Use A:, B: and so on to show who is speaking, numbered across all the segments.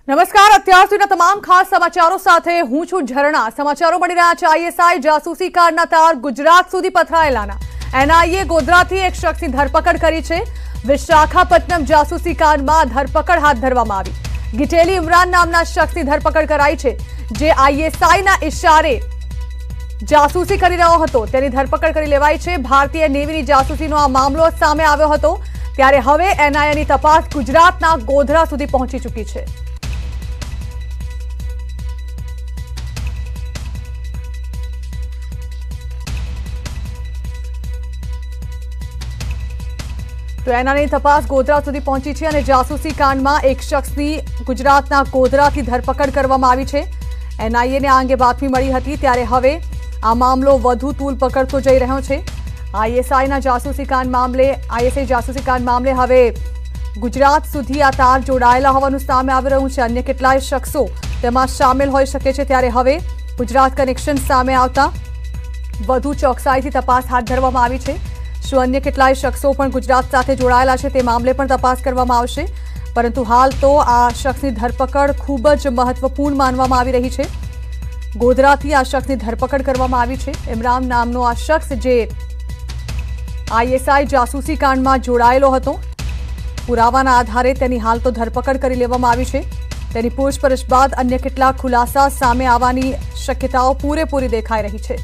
A: નમસ્કાર, અત્યાર સુધીના તમામ ખાસ સમાચારો સાથે હું છું ઝરણા। સમાચારો મળી રહ્યા છે આઈએસઆઈ જાસૂસી કારના તાર ગુજરાત સુધી પથરાયેલાના। એનઆઈએ ગોધરાથી એક શખ્સની ધરપકડ કરી છે। વિશાખાપટ્ટનમ જાસૂસી કારમાં ધરપકડ હાથ ધરવામાં આવી। ગિટેલી ઇમરાન નામના શખ્સની ધરપકડ કરાઈ છે, જે આઈએસઆઈના ઇશારે જાસૂસી કરી રહ્યો હતો। તેની ધરપકડ કરી લેવાઈ છે। ભારતીય નેવીની જાસૂસીનો આ મામલો સામે આવ્યો હતો, ત્યારે હવે એનઆઈએની તપાસ ગુજરાતના ગોધરા સુધી પહોંચી ચૂકી છે। तो एनआईएની તપાસ ગોધરા સુધી પહોંચી છે અને જાસૂસી કાંડમાં એક શખ્સની ગુજરાતના ગોધરાથી ધરપકડ કરવામાં આવી છે। એનઆઈએને આ અંગે બાતમી મળી હતી, ત્યારે હવે આ મામલો વધુ તૂલ પકડતો જઈ રહ્યો છે। આઈએસઆઈ જાસૂસી કાંડ મામલે હવે ગુજરાત સુધી આ તાર જોડાયેલા હોવાનું સામે આવી રહ્યું છે। અન્ય કેટલાય શખ્સો તેમાં સામેલ હોઈ શકે છે, ત્યારે હવે ગુજરાત કનેક્શન સામે આવતા વધુ ચોકસાઈથી તપાસ હાથ ધરવામાં આવી છે। શું અન્ય કેટલાય શખ્સો પણ ગુજરાત સાથે જોડાયેલા છે તે મામલે પણ તપાસ કરવામાં આવશે, પરંતુ હાલ તો આ શખ્સની ધરપકડ ખૂબ જ મહત્વપૂર્ણ માનવામાં આવી રહી છે। ગોધરાથી આ શખ્સની ધરપકડ કરવામાં આવી છે। ઇમરાન નામનો આ શખ્સ જે આઈએસઆઈ જાસૂસી કાંડમાં જોડાયેલો હતો, પુરાવાના આધારે તેની હાલ તો ધરપકડ કરી લેવામાં આવી છે। તેની પૂછપરછ બાદ અન્ય કેટલાક ખુલાસા સામે આવવાની શક્યતાઓ પૂરેપૂરી દેખાઈ રહી છે।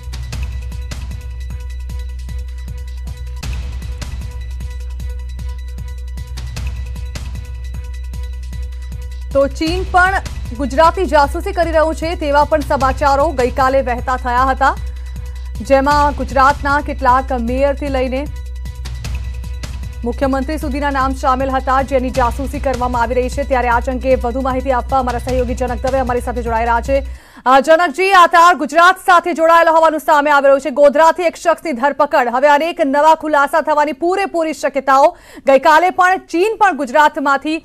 A: तो चीन पण गुजराती जासूसी करी रह्યું છે તેવા પણ સમાચારો ગઈકાલે વહેતા થયા હતા, જેમાં ગુજરાતના કેટલાક મેયરથી લઈને મુખ્યમંત્રી સુધીના નામ સામેલ હતા, જેની જાસૂસી કરવામાં આવી રહી છે। ત્યારે આ અંગે વધુ માહિતી આપવા અમારા સહયોગી જનક દવે અમારી સાથે જોડાઈ રહ્યા છે। જનકજી, આ તાર ગુજરાત સાથે જોડાયેલો હોવાનું સામે આવી રહ્યું છે। ગોધરાથી એક શખ્સની ધરપકડ, હવે અનેક નવા ખુલાસા થવાની પૂરેપૂરી શક્યતાઓ। ગઈકાલે પણ ચીન પણ ગુજરાતમાંથી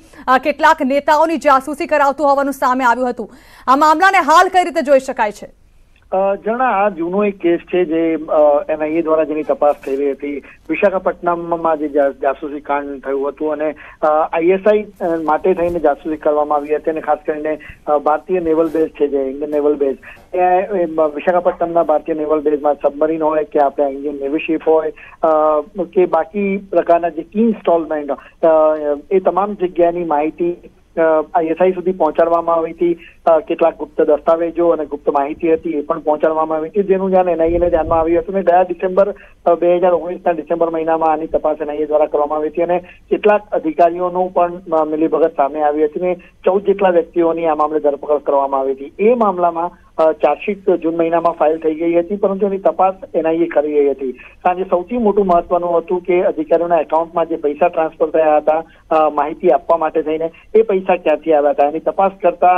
A: કેટલાક નેતાઓની જાસૂસી કરાવતું હોવાનું સામે આવ્યું હતું। આ મામલાને હાલ કઈ રીતે જોઈ શકાય છે?
B: જણા, આ જૂનો એક કેસ છે જે એનઆઈએ દ્વારા જેની તપાસ થઈ રહી હતી। વિશાખાપટ્ટનમમાં જે જાસૂસી કાંડ થયું હતું અને આઈએસઆઈ માટે થઈને જાસૂસી કરવામાં આવી હતી, અને ખાસ કરીને ભારતીય નેવલ બેઝ છે જે ઇન્ડિયન નેવલ બેઝ, ત્યાં વિશાખાપટ્ટનમના ભારતીય નેવલ બેઝમાં સબમરીન હોય કે આપણે ઇન્ડિયન નેવી શિપ હોય કે બાકી પ્રકારના જે કી ઇન્સ્ટોલમેન્ટ, એ તમામ જગ્યાની માહિતી આઈએસઆઈ સુધી પહોંચાડવામાં આવી હતી। કેટલાક ગુપ્ત દસ્તાવેજો અને ગુપ્ત માહિતી હતી એ પણ પહોંચાડવામાં આવી હતી, જેનું ધ્યાન એનઆઈએ ધ્યાનમાં આવ્યું હતું। અને ગયા ડિસેમ્બર 2019ના ડિસેમ્બર મહિનામાં આની તપાસ એનઆઈએ દ્વારા કરવામાં આવી હતી અને કેટલાક અધિકારીઓનું પણ મિલીભગત સામે આવી હતી ને 14 જેટલા વ્યક્તિઓની આ મામલે ધરપકડ કરવામાં આવી હતી। એ મામલામાં ચાર્જશીટ જૂન મહિનામાં ફાઇલ થઈ ગઈ હતી, પરંતુ એની તપાસ એનઆઈએ કરી રહી હતી। કારણ કે સૌથી મોટું મહત્વનું હતું કે અધિકારીઓના એકાઉન્ટમાં જે પૈસા ટ્રાન્સફર થયા હતા માહિતી આપવા માટે થઈને, એ પૈસા ક્યાંથી આવ્યા હતા એની તપાસ કરતા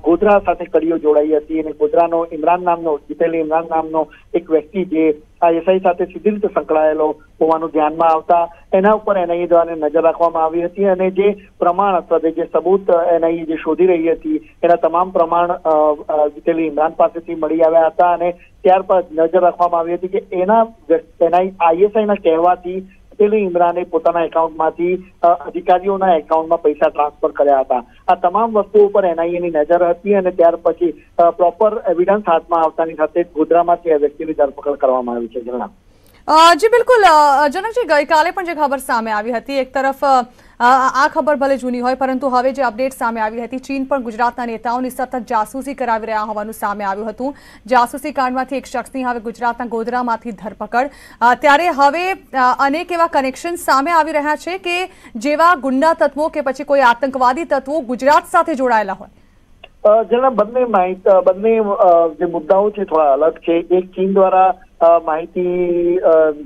B: ગોધરા સાથે કડીઓ જોડાઈ હતી। અને ગોધરાનો ઇમરાન નામનો, ગિટેલી ઇમરાન નામનો એક વ્યક્તિ જે આઈએસઆઈ સાથે સીધી રીતે સંકળાયેલો હોવાનું ધ્યાનમાં આવતા એના ઉપર એનઆઈએ દ્વારા નજર રાખવામાં આવી હતી, અને જે પ્રમાણ અથવા જે સબૂત એનઆઈએ જે શોધી રહી હતી એના તમામ પ્રમાણ ગિટેલી ઇમરાન પાસેથી મળી આવ્યા હતા। અને ત્યારબાદ નજર રાખવામાં આવી હતી કે એના આઈએસઆઈના કહેવાથી ગિટેલી ઇમરાને પોતાના એકાઉન્ટમાંથી અધિકારીઓના એકાઉન્ટમાં પૈસા ટ્રાન્સફર કર્યા હતા। આ તમામ વસ્તુઓ પર એનઆઈએની નજર હતી અને ત્યાર પછી પ્રોપર એવિડન્સ હાથમાં આવતાની સાથે ગોધરામાંથી આ વ્યક્તિની ધરપકડ કરવામાં આવી છે। જણાવ
A: જી બિલકુલ જનકજી, ગઈકાલે પણ જે ખબર સામે આવી હતી, એક તરફ આ ખબર ભલે જૂની હોય, પરંતુ હવે જે અપડેટ સામે આવી હતી, ચીન પણ ગુજરાતના નેતાઓની સતત જાસૂસી કરાવી રહ્યા હોવાનું સામે આવ્યું હતું। જાસૂસી કાંડમાંથી એક શખ્સની હવે ગુજરાતના ગોધરામાંથી ધરપકડ, ત્યારે હવે અનેક એવા કનેક્શન સામે આવી રહ્યા છે કે જેવા ગુંડા તત્વો કે પછી કોઈ આતંકવાદી તત્વો ગુજરાત સાથે જોડાયેલા હોય।
B: જેના બંને જે મુદ્દાઓ છે થોડા અલગ છે। એક ચીન દ્વારા માહિતી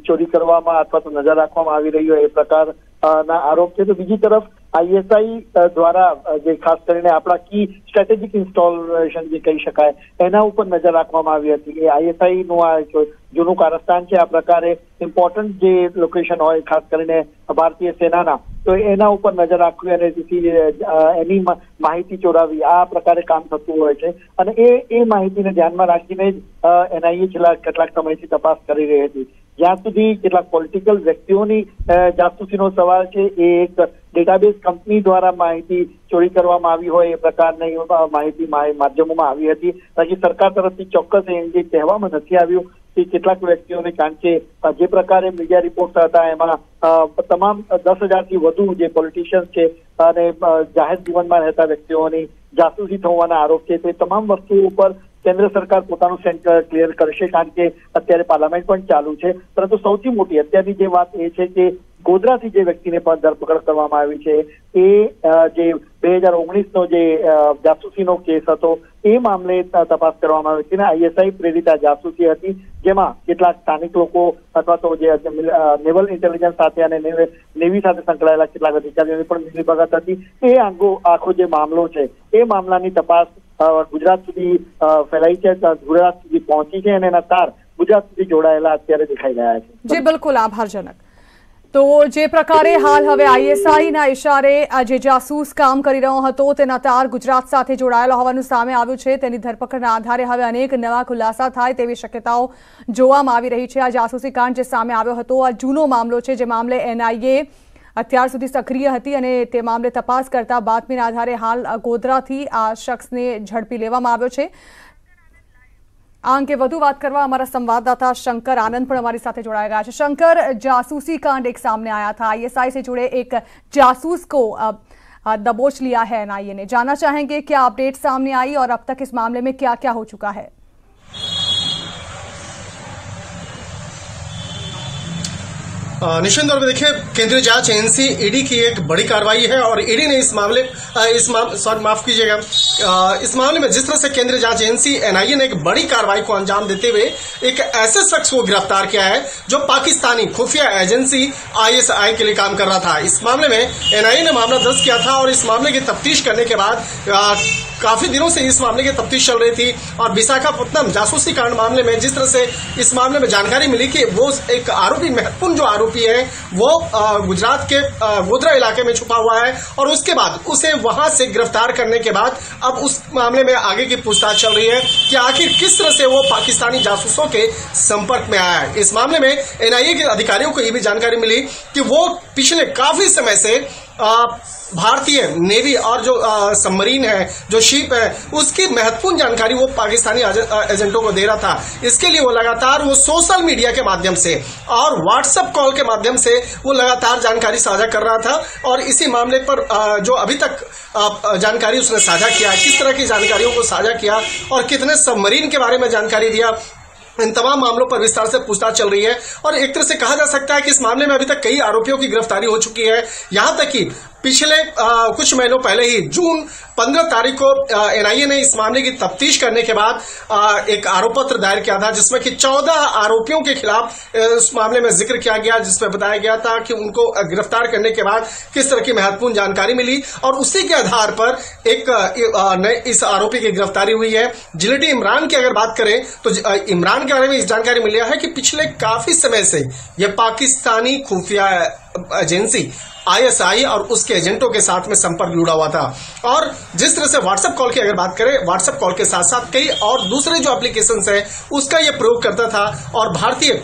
B: ચોરી કરવામાં અથવા તો નજર રાખવામાં આવી રહી હોય એ પ્રકારના આરોપ છે, તો બીજી તરફ આઈએસઆઈ દ્વારા જે ખાસ કરીને આપણા કી સ્ટ્રેટેજિક ઇન્સ્ટોલેશન જે કહી શકાય એના ઉપર નજર રાખવામાં આવી હતી। એ આઈએસઆઈ નું આ જૂનું કારસ્તાન છે, આ પ્રકારે ઇમ્પોર્ટન્ટ જે લોકેશન હોય ખાસ કરીને ભારતીય સેનાના, તો એના ઉપર નજર રાખવી અને એની માહિતી ચોરાવી, આ પ્રકારે કામ થતું હોય છે। અને એ માહિતીને ધ્યાનમાં રાખીને જ એનઆઈએ છેલ્લા કેટલાક સમયથી તપાસ કરી રહી હતી। જ્યાં સુધી કેટલાક પોલિટિકલ વ્યક્તિઓની જાસૂસીનો સવાલ છે એ એક ડેટાબેઝ કંપની દ્વારા માહિતી ચોરી કરવામાં આવી હોય એ પ્રકારની માહિતી માધ્યમોમાં આવી હતી, બાકી સરકાર તરફથી ચોક્કસ એ કહેવામાં નથી આવ્યું કે કેટલાક વ્યક્તિઓને, કારણ કે જે પ્રકારે મીડિયા રિપોર્ટ હતા એમાં તમામ 10,000થી વધુ જે પોલિટિશિયન્સ છે અને જાહેર જીવનમાં રહેતા વ્યક્તિઓની જાસૂસી થવાના આરોપ છે, તે તમામ વસ્તુઓ ઉપર કેન્દ્ર સરકાર પોતાનું સેન્ટર ક્લિયર કરશે, કારણ કે અત્યારે પાર્લામેન્ટ પણ ચાલુ છે. પરંતુ સૌથી મોટી અત્યારની જે વાત એ છે કે ગોધરાથી જે વ્યક્તિને પણ ધરપકડ કરવામાં આવી છે એ જે 2019નો જે જાસૂસીનો કેસ હતો એ મામલે તપાસ કરવામાં આવી હતી અને ISI પ્રેરિત આ જાસૂસી હતી, જેમાં કેટલાક સ્થાનિક લોકો અથવા તો જે નેવલ ઇન્ટેલિજન્સ સાથે અને નેવી સાથે સંકળાયેલા કેટલાક અધિકારીઓની પણ મિલીભગત હતી. એ આખો જે મામલો છે એ મામલાની તપાસ ગુજરાત સુધી ફેલાઈ છે, ગુજરાત સુધી પહોંચી છે અને એના તાર ગુજરાત સુધી જોડાયેલા અત્યારે દેખાઈ રહ્યા છે.
A: જી બિલકુલ, આભારજનક. તો જે પ્રકારે હાલ હવે ISI ના ઇશારે જે જાસૂસ કામ કરી રહ્યો હતો તેના તાર ગુજરાત સાથે જોડાયેલા હોવાનું સામે આવ્યું છે. તેની ધરપકડના આધારે હવે અનેક નવા ખુલાસા થાય તેવી શક્યતાઓ જોવામાં આવી રહી છે. આ જાસૂસી કાંડ જે સામે આવ્યો હતો આ જૂનો મામલો છે, જે મામલે NIA અત્યાર સુધી સક્રિય હતી અને તે મામલે તપાસ કરતા બાતમીના આધારે હાલ ગોધરાથી આ શખ્સને ઝડપી લેવામાં આવ્યો છે. આ અંગે વધુ વાત કરવા અમારા સંवाददाता शंकर आनंद પણ हमारी સાથે જોડાया गया है. शंकर, जासूसी कांड एक सामने आया था, ISI से जुड़े एक जासूस को दबोच लिया है NIA ने. जानना चाहेंगे क्या अपडेट सामने आई और अब तक इस मामले में क्या क्या हो चुका है?
C: निश्चित तौर पर देखिए, केंद्रीय जांच एजेंसी ईडी की एक बड़ी कार्रवाई है और ईडी ने इस मामले में जिस तरह से केंद्रीय जांच एजेंसी NIA ने एक बड़ी कार्रवाई को अंजाम देते हुए एक ऐसे शख्स को गिरफ्तार किया है जो पाकिस्तानी खुफिया एजेंसी ISI के लिए काम कर रहा था. इस मामले में NIA ने मामला दर्ज किया था और इस मामले की तफ्तीश करने के बाद काफी दिनों से इस मामले की तफ्तीश चल रही थी और विशाखापट्टनम जासूसी कांड मामले में जिस तरह से इस मामले में जानकारी मिली कि वो एक आरोपी, महत्वपूर्ण जो आरोपी है वो गुजरात के गोधरा इलाके में छुपा हुआ है और उसके बाद उसे वहां से गिरफ्तार करने के बाद अब उस मामले में आगे की पूछताछ चल रही है कि आखिर किस तरह से वो पाकिस्तानी जासूसों के संपर्क में आया है. इस मामले में NIA के अधिकारियों को ये भी जानकारी मिली कि वो पिछले काफी समय से भारतीय नेवी और जो सबमरीन है, जो शिप है, उसकी महत्वपूर्ण जानकारी वो पाकिस्तानी एजेंटों को दे रहा था. इसके लिए वो लगातार वो सोशल मीडिया के माध्यम से और व्हाट्सएप कॉल के माध्यम से वो लगातार जानकारी साझा कर रहा था और इसी मामले पर जो अभी तक जानकारी उसने साझा किया, किस तरह की जानकारियों को साझा किया और कितने सबमरीन के बारे में जानकारी दिया, इन तमाम मामलों पर विस्तार से पूछताछ चल रही है. और एक तरह से कहा जा सकता है कि इस मामले में अभी तक कई आरोपियों की गिरफ्तारी हो चुकी है. यहां तक कि पिछले कुछ महीनों पहले ही जून 15 तारीख को NIA ने इस मामले की तफ्तीश करने के बाद एक आरोप पत्र दायर किया था जिसमें कि 14 आरोपियों के खिलाफ उस मामले में जिक्र किया गया, जिसमें बताया गया था कि उनको गिरफ्तार करने के बाद किस तरह की महत्वपूर्ण जानकारी मिली और उसी के आधार पर एक इस आरोपी की गिरफ्तारी हुई है. जिलेटी इमरान की अगर बात करें तो इमरान के बारे में इस जानकारी मिली है कि पिछले काफी समय से यह पाकिस्तानी खुफिया एजेंसी ISI और उसके एजेंटों के साथ में संपर्क जुड़ा हुआ था. और जिस तरह से व्हाट्सएप कॉल की अगर बात करें, व्हाट्सएप कॉल के साथ साथ कई और दूसरे जो एप्लीकेशंस है उसका ये प्रयोग करता था और भारतीय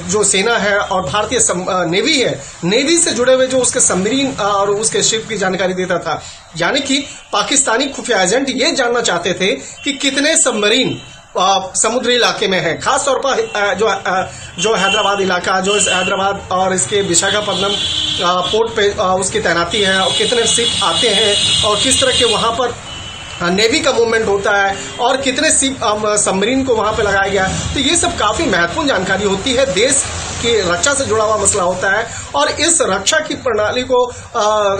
C: जो सेना है और भारतीय नेवी है, नेवी से जुड़े हुए जो उसके सबमरीन और उसके शिप की जानकारी देता था. यानी कि पाकिस्तानी खुफिया एजेंट ये जानना चाहते थे कि कितने सबमरीन समुद्री इलाके में है, खास तौर पर जो हैदराबाद इलाका, जो इस हैदराबाद और इसके विशाखापट्टनम पोर्ट पे उसकी तैनाती है और कितने शिप आते हैं और किस तरह के वहां पर नेवी का मूवमेंट होता है और कितने सबमरीन को वहां पे लगाया गया. तो ये सब काफी महत्वपूर्ण जानकारी होती है, देश की रक्षा से जुड़ा हुआ मसला होता है और इस रक्षा की प्रणाली को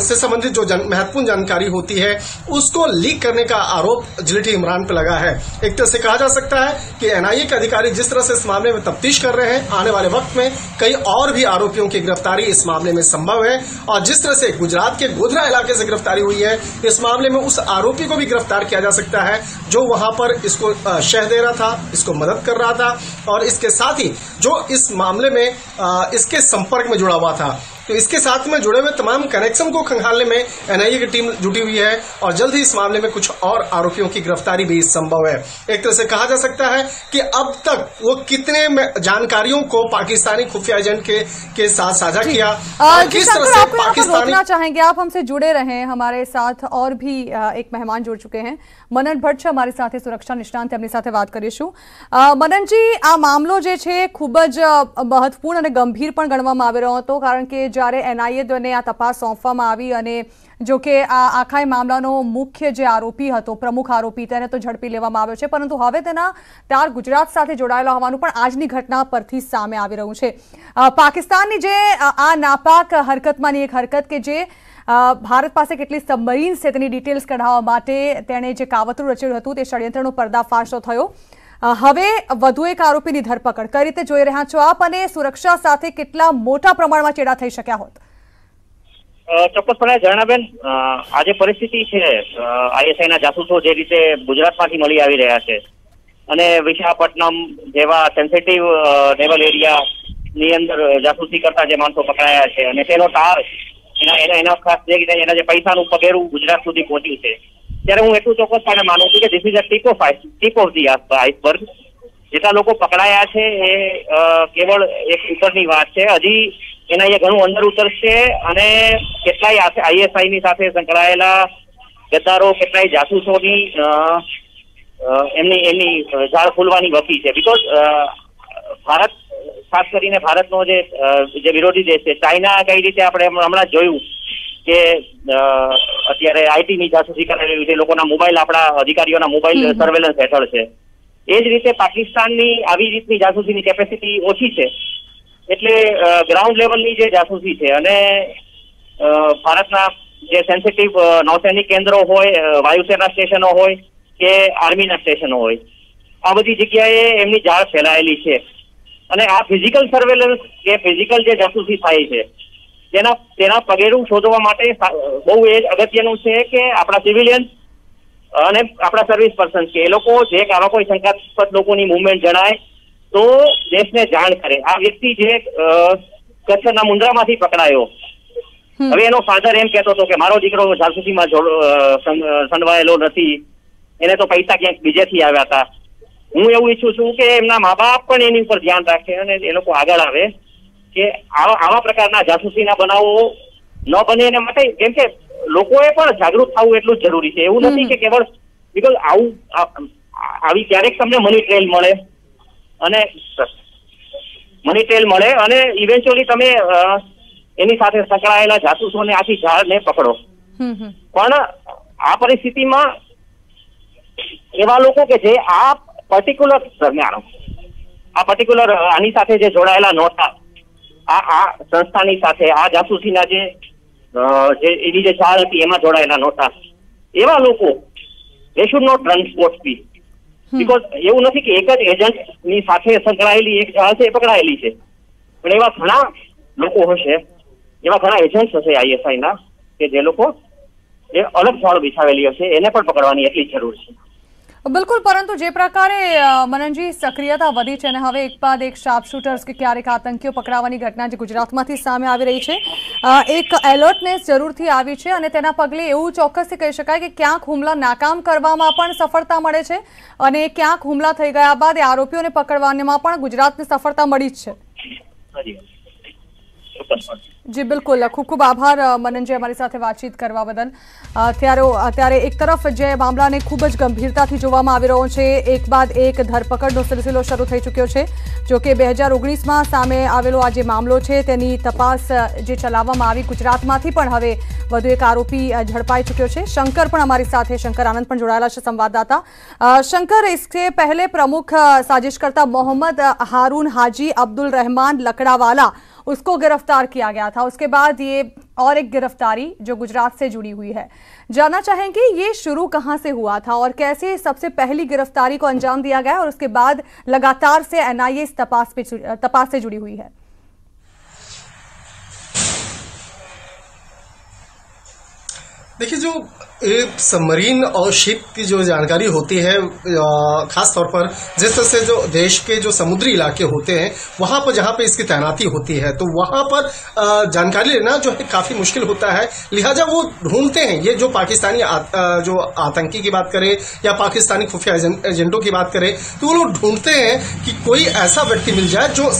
C: से संबंधित जो महत्वपूर्ण जानकारी होती है उसको लीक करने का आरोप जिलेटी इमरान पे लगा है. एक तरह से कहा जा सकता है कि NIA के अधिकारी जिस तरह से इस मामले में तफ्तीश कर रहे हैं, आने वाले वक्त में कई और भी आरोपियों की गिरफ्तारी इस मामले में संभव है. और जिस तरह से गुजरात के गोधरा इलाके से गिरफ्तारी हुई है, इस मामले में उस आरोपी को भी गिरफ्तार किया जा सकता है जो वहां पर इसको शह दे रहा था, इसको मदद कर रहा था और इसके साथ ही जो इस मामले में इसके संपर्क में जुड़ा हुआ था. तो इसके साथ में जुड़े हुए तमाम कनेक्शन को खंगालने में एनआईए की टीम जुटी हुई है और जल्द ही इस मामले में कुछ और आरोपियों की गिरफ्तारी भी संभव है। एक तरह से कहा जा सकता है कि अब तक वो कितने जानकारियों को पाकिस्तानी खुफिया एजेंट के साथ साझा किया और किस तरह से पाकिस्तानी
A: चाहेंगे आप हमसे जुड़े रहें। हमारे साथ और भी एक मेहमान जुड़ चुके हैं, मनन भट्ट हमारी સાથે સુરક્ષા નિષ્ણાંત એમની સાથે વાત કરીશું। મનનજી, આ મામલો જે છે ખૂબ જ મહત્વપૂર્ણ અને ગંભીર પણ ગણવામાં આવી રહ્યો હતો, કારણ કે જ્યારે એનઆઈએ દ્વારા આ તપાસ સોંપવામાં આવી અને જો કે આ આખા મામલાનો મુખ્ય જે આરોપી હતો, પ્રમુખ આરોપી, તેને તો ઝડપી લેવામાં આવ્યો છે, પરંતુ હવે તેના તાર ગુજરાત સાથે જોડાયેલા હોવાનું પણ આજની ઘટના પરથી સામે આવી રહ્યું છે। પાકિસ્તાનની જે આ નાપાક હરકતમાંની એક હરકત કે જે ભારત પાસે કેટલી સબમરીન છે તેની ડિટેલ્સ કઢાવવા માટે તેણે જે કાવતરું રચ્યું હતું તે ષડયંત્રનો પર્દાફાશ થયો। હવે વધુ એક આરોપીની ધરપકડ કઈ રીતે જોઈ રહ્યા છો આપ અને સુરક્ષા સાથે કેટલા મોટા પ્રમાણમાં ચેડા થઈ શક્યા હોત?
D: ચોક્કસપણે જણાબેન, આ જે પરિસ્થિતિ છે, આઈએસઆઈના જાસૂસો જે રીતે ગુજરાતમાંથી મળી આવી રહ્યા છે અને વિશાખાપટ્ટનમ જેવા સેન્સિટિવ નેવલ એરિયાની અંદર જાસૂસી કરતા જે માણસો પકડાયા છે અને તેનો તાર એના ખાસ એના જે પૈસાનું પગેરું ગુજરાત સુધી પહોંચ્યું છે, ત્યારે હું એટલું ચોક્કસપણે માનું છું કે this is a tip of the iceberg. જેટલા લોકો પકડાયા છે એ કેવળ એક ઉપરની વાત છે, હજી એના એ ઘણું અંદર ઉતરશે અને કેટલાય આઈએસઆઈની સાથે સંકળાયેલા ગદ્દારો, કેટલાય જાસૂસોની એમની ઝાડ ફૂલવાની વકી છે। બીકોઝ ભારત, ખાસ કરીને ભારતનો જે વિરોધી દેશ છે ચાઇના, કઈ રીતે આપણે હમણાં જોયું કે અત્યારે આઈટીની જાસૂસી કરેલી છે, લોકોના મોબાઈલ, આપણા અધિકારીઓના મોબાઈલ સર્વેલન્સ હેઠળ છે, એ જ રીતે પાકિસ્તાનની આવી રીતની જાસૂસીની કેપેસિટી ઓછી છે। એટલે ગ્રાઉન્ડ લેવલની જે જાસૂસી છે અને ભારતના જે સેન્સિટિવ નૌસૈનિક કેન્દ્રો હોય, વાયુસેના સ્ટેશનો હોય કે આર્મીના સ્ટેશનો હોય, આ બધી જગ્યાએ એમની જાળ ફેલાયેલી છે અને આ ફિઝિકલ સર્વેલન્સ કે ફિઝિકલ જે જાસૂસી થાય છે તેના પગેરું શોધવા માટે બહુ એ અગત્યનું છે કે આપણા સિવિલિયન્સ અને આપણા સર્વિસ પર્સન કે એ લોકો જે આવા કોઈ શંકાસ્પદ લોકોની મુવમેન્ટ જણાય તો દેશને જાણ કરે। આ વ્યક્તિ જે કચ્છના મુન્દ્રામાંથી પકડાયો, હવે એનો ફાધર એમ કહેતો હતો કે મારો દીકરો જાસૂસીમાં સંડવાયેલો નથી, એને તો પૈસા ક્યાંક બીજેથી આવ્યા હતા। હું એવું ઈચ્છું છું કે એમના મા બાપ પણ એની ઉપર ધ્યાન રાખે અને એ લોકો આગળ આવે કે આવા પ્રકારના જાસૂસીના બનાવો ન બને એના માટે, કેમ કે લોકોએ પણ જાગૃત થવું એટલું જ જરૂરી છે। એવું નથી કે કેવળ બીકોઝ આવી ક્યારેક તમને મની ટ્રેલ મળે અને ઇવેન્ચ્યુઅલી તમે એની સાથે સંકળાયેલા જાસૂસોને આખી ઝાડને પકડો, પણ આ પરિસ્થિતિમાં એવા લોકો કે જે આ પર્ટિક્યુલર દરમિયાન આની સાથે જે જોડાયેલા નહોતા, આ સંસ્થાની સાથે આ જાસૂસીના જે એની જે ચાલ હતી એમાં જોડાયેલા નહોતા, એવા લોકો they should not run sports fee. Because એવું નથી કે એક જ એજન્ટની સાથે સંકળાયેલી એક જાળ છે એ પકડાયેલી છે, પણ એવા ઘણા લોકો હશે, એવા ઘણા એજન્ટ હશે આઈએસઆઈના કે જે લોકો એ અલગ જાળ બિછાવેલી હશે, એને પણ પકડવાની એટલી જરૂર છે।
A: બિલકુલ, પરંતુ જે પ્રકારે મનનજી સક્રિયતા વધી છે અને હવે એક બાદ એક શાર્પ શૂટર્સ કે ક્યારેક આતંકીઓ પકડાવાની ઘટના જે ગુજરાતમાંથી સામે આવી રહી છે, એક એલર્ટનેસ જરૂરથી આવી છે અને તેના પગલે એવું ચોક્કસથી કહી શકાય કે ક્યાંક હુમલા નાકામ કરવામાં પણ સફળતા મળે છે અને ક્યાંક હુમલા થઈ ગયા બાદ એ આરોપીઓને પકડવામાં પણ ગુજરાતને સફળતા મળી જ છે। જી બિલકુલ, ખૂબ ખૂબ આભાર મનનજી અમારી સાથે વાતચીત કરવા બદલ। અત્યારે એક તરફ જે મામલાને ખૂબ જ ગંભીરતાથી જોવામાં આવી રહ્યો છે, એક બાદ એક ધરપકડનો સિલસિલો શરૂ થઈ ચૂક્યો છે। જો કે 2019માં સામે આવેલો આ જે મામલો છે તેની તપાસ જે ચલાવવામાં આવી ગુજરાતમાંથી પણ હવે વધુ એક આરોપી ઝડપાઈ ચૂક્યો છે। શંકર પણ हमारी साथ, शंकर आनंद પણ જોડાયેલા છે संवाददाता। शंकर, इसके पहले प्रमुख साजिशकर्ता मोहम्मद हारून हाजी अब्दुल रहमान लकड़ावाला, उसको गिरफ्तार किया गया था। उसके बाद ये और एक गिरफ्तारी जो गुजरात से जुड़ी हुई है, जानना चाहेंगे ये शुरू कहां से हुआ था और कैसे सबसे पहली गिरफ्तारी को अंजाम दिया गया और उसके बाद लगातार से एनआईए इस तपास से जुड़ी हुई है?
C: देखिए, जो एक सबमरीन और शिप की जो जानकारी होती है, खास तौर पर जिस तरह से जो देश के जो समुद्री इलाके होते हैं वहां पर जहां पे इसकी तैनाती होती है, तो वहां पर जानकारी लेना जो है काफी मुश्किल होता है। लिहाजा वो ढूंढते हैं, ये जो पाकिस्तानी जो आतंकी की बात करें या पाकिस्तानी खुफिया एजेंटों की बात करें, तो वो लोग ढूंढते हैं कि कोई ऐसा व्यक्ति मिल जाए जो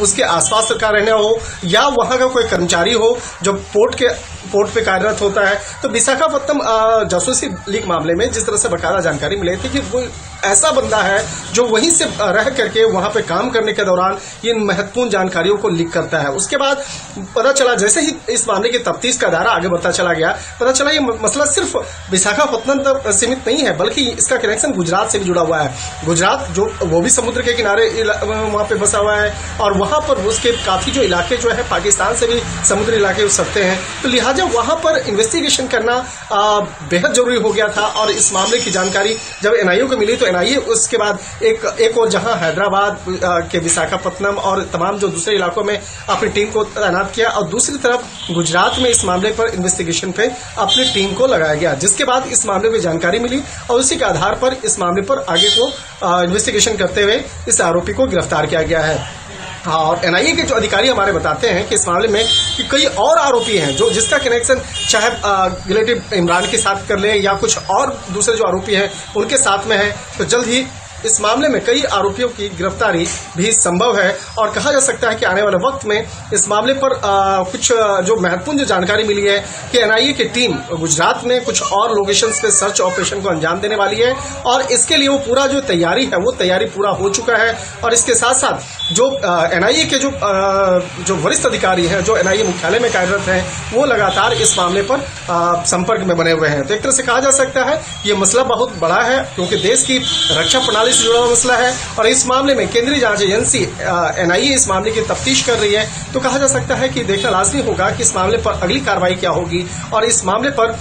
C: उसके आसपास का रहने हो या वहां का कोई कर्मचारी हो जो पोर्ट पे कार्यरत होता है। तो विशाखापत्तनम जासूसी लीक मामले में जिस तरह से बकायदा जानकारी मिली थी कि वो ऐसा बंदा है जो वहीं से रह करके वहां पे काम करने के दौरान ये महत्वपूर्ण जानकारियों को लीक करता है। उसके बाद पता चला, जैसे ही इस मामले की तफ्तीश का दायरा आगे बढ़ता चला गया, पता चला ये मसला सिर्फ विशाखापत्तनम तक सीमित नहीं है, बल्कि इसका कनेक्शन गुजरात से भी जुड़ा हुआ है। गुजरात जो वो भी समुद्र के किनारे वहां पे बसा हुआ है और वहां पर उसके काफी जो इलाके जो है पाकिस्तान से भी समुद्री इलाके उठ सकते हैं। तो लिहाजा वहां पर इन्वेस्टिगेशन करना बेहद जरूरी हो गया था। और इस मामले की जानकारी जब एनआईए को मिली तो एनआईए उसके बाद एक और जहां हैदराबाद के विशाखापत्तनम और तमाम जो दूसरे इलाकों में अपनी टीम को तैनात किया और दूसरी तरफ गुजरात में इस मामले पर इन्वेस्टिगेशन पे अपनी टीम को लगाया गया, जिसके बाद इस मामले में जानकारी मिली और उसी के आधार पर इस मामले पर आगे को इन्वेस्टिगेशन करते हुए इस आरोपी को गिरफ्तार किया गया है। और एनआईए के जो अधिकारी हमारे बताते हैं कि इस मामले में कि कई और आरोपी हैं जो जिसका कनेक्शन चाहे रिलेटिव इमरान के साथ कर ले या कुछ और दूसरे जो आरोपी हैं उनके साथ में है। तो जल्द ही इस मामले में कई आरोपियों की गिरफ्तारी भी संभव है और कहा जा सकता है कि आने वाले वक्त में इस मामले पर कुछ जो महत्वपूर्ण जो जानकारी मिली है कि एनआईए की टीम गुजरात में कुछ और लोकेशंस पे सर्च ऑपरेशन को अंजाम देने वाली है और इसके लिए वो पूरा जो तैयारी है वो तैयारी पूरा हो चुका है। और इसके साथ साथ जो एनआईए के जो वरिष्ठ अधिकारी हैं जो एनआईए मुख्यालय में कार्यरत हैं वो लगातार इस मामले पर संपर्क में बने हुए हैं। तो एक तरह से कहा जा सकता है ये मसला बहुत बड़ा है क्योंकि देश की रक्षा प्रणाली से जुड़ा हुआ मसला है और इस मामले में केंद्रीय जांच एजेंसी एनआईए इस मामले की तफ्तीश कर रही है। तो कहा जा सकता है कि देखना लाजमी होगा कि इस मामले पर अगली कार्रवाई क्या होगी और इस मामले पर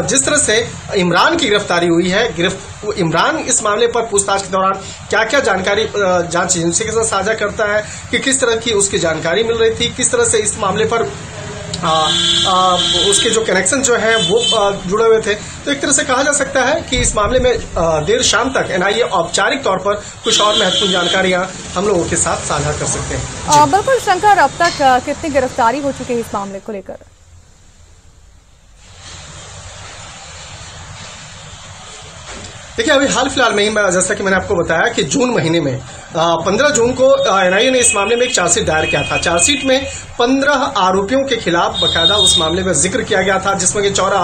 C: जिस तरह से इमरान की गिरफ्तारी हुई है, इमरान इस मामले पर पूछताछ के दौरान क्या क्या जानकारी जांच एजेंसी के साथ साझा करता है कि किस तरह की उसकी जानकारी मिल रही थी, किस तरह से इस मामले पर उसके जो कनेक्शन जो है वो जुड़े हुए थे। तो एक तरह से कहा जा सकता है कि इस मामले में देर शाम तक एनआईए औपचारिक तौर पर कुछ और महत्वपूर्ण जानकारियां हम लोगों के साथ साझा कर सकते हैं।
A: बिल्कुल शंकर, अब तक कितनी गिरफ्तारी हो चुकी है इस मामले को लेकर?
C: देखिए अभी हाल फिलहाल में ही जैसा कि मैंने आपको बताया कि जून महीने में 15 जून को एनआईए ने इस मामले में एक चार्जशीट दायर किया था। चार्जशीट में 15 आरोपियों के खिलाफ बकायदा उस मामले में जिक्र किया गया था जिसमें कि 14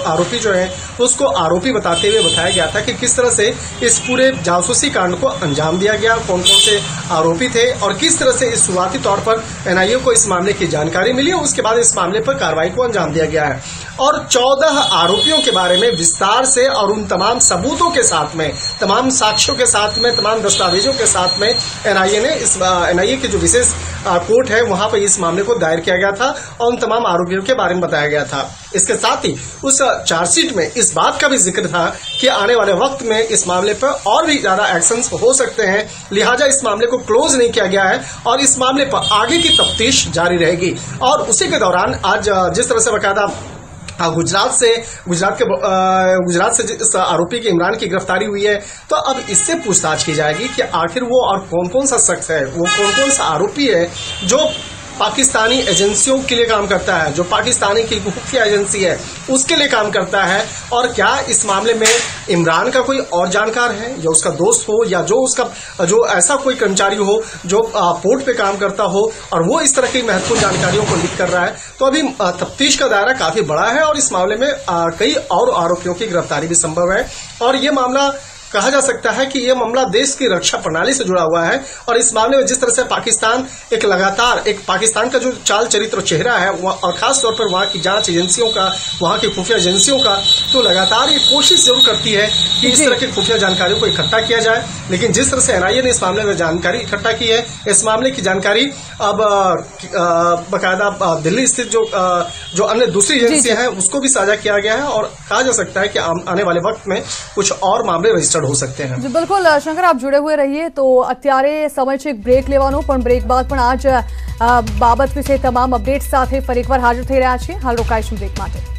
C: आरोपी जो है उसको आरोपी बताते हुए बताया गया था कि किस तरह से इस पूरे जासूसी कांड को अंजाम दिया गया, कौन कौन से आरोपी थे और किस तरह से इस शुरुआती तौर पर एनआईए को इस मामले की जानकारी मिली और उसके बाद इस मामले पर कार्रवाई को अंजाम दिया गया है। और 14 आरोपियों के बारे में विस्तार से और उन तमाम सबूतों के साथ में, तमाम साक्ष्यों के साथ में, तमाम दस्तावेजों के साथ में एनआईए की जो विशेष कोर्ट है वहां पर इस मामले को दायर किया गया था और उन तमाम आरोपियों के बारे में बताया गया था। इसके साथ ही उस चार्जशीट में इस बात का भी जिक्र था कि आने वाले वक्त में इस मामले पर और भी ज्यादा एक्शंस हो सकते हैं, लिहाजा इस मामले को क्लोज नहीं किया गया है और इस मामले पर आगे की तफ्तीश जारी रहेगी। और उसी के दौरान आज जिस तरह से बकायदा गुजरात से इस आरोपी के इमरान की गिरफ्तारी हुई है, तो अब इससे पूछताछ की जाएगी कि आखिर वो और कौन कौन सा शख्स है, वो कौन कौन सा आरोपी है जो पाकिस्तानी एजेंसियों के लिए काम करता है, जो पाकिस्तानी की खुफिया एजेंसी है उसके लिए काम करता है। और क्या इस मामले में इमरान का कोई और जानकार है या उसका दोस्त हो या जो ऐसा कोई कर्मचारी हो जो पोर्ट पे काम करता हो और वो इस तरह की महत्वपूर्ण जानकारियों को लीक कर रहा है। तो अभी तफ्तीश का दायरा काफी बड़ा है और इस मामले में कई और आरोपियों की गिरफ्तारी भी संभव है। और ये मामला कहा जा सकता है कि यह मामला देश की रक्षा प्रणाली से जुड़ा हुआ है और इस मामले में जिस तरह से पाकिस्तान पाकिस्तान का जो चाल चरित्र चेहरा है और खास तौर पर वहां की जांच एजेंसियों का, वहां की खुफिया एजेंसियों का, तो लगातार ये कोशिश जरूर करती है कि इस तरह की खुफिया जानकारियों को इकट्ठा किया जाए। लेकिन जिस तरह से एनआईए ने इस मामले में जानकारी इकट्ठा की है, इस मामले की जानकारी अब बकायदा दिल्ली स्थित जो अन्य दूसरी एजेंसियां हैं उसको भी साझा किया गया है और कहा जा सकता है कि आने वाले वक्त में कुछ और मामले रजिस्टर्ड हो सकते हैं।
A: बिल्कुल शंकर, आप जुड़े हुए रहिए। तो અત્યારે સમય છે એક બ્રેક લેવાનો, પણ બ્રેક બાદ પણ આજ બાબત વિશે તમામ અપડેટ સાથે ફરી એકવાર હાજર થઈ રહ્યા છીએ। હાલ રોકાઈશું બ્રેક માટે।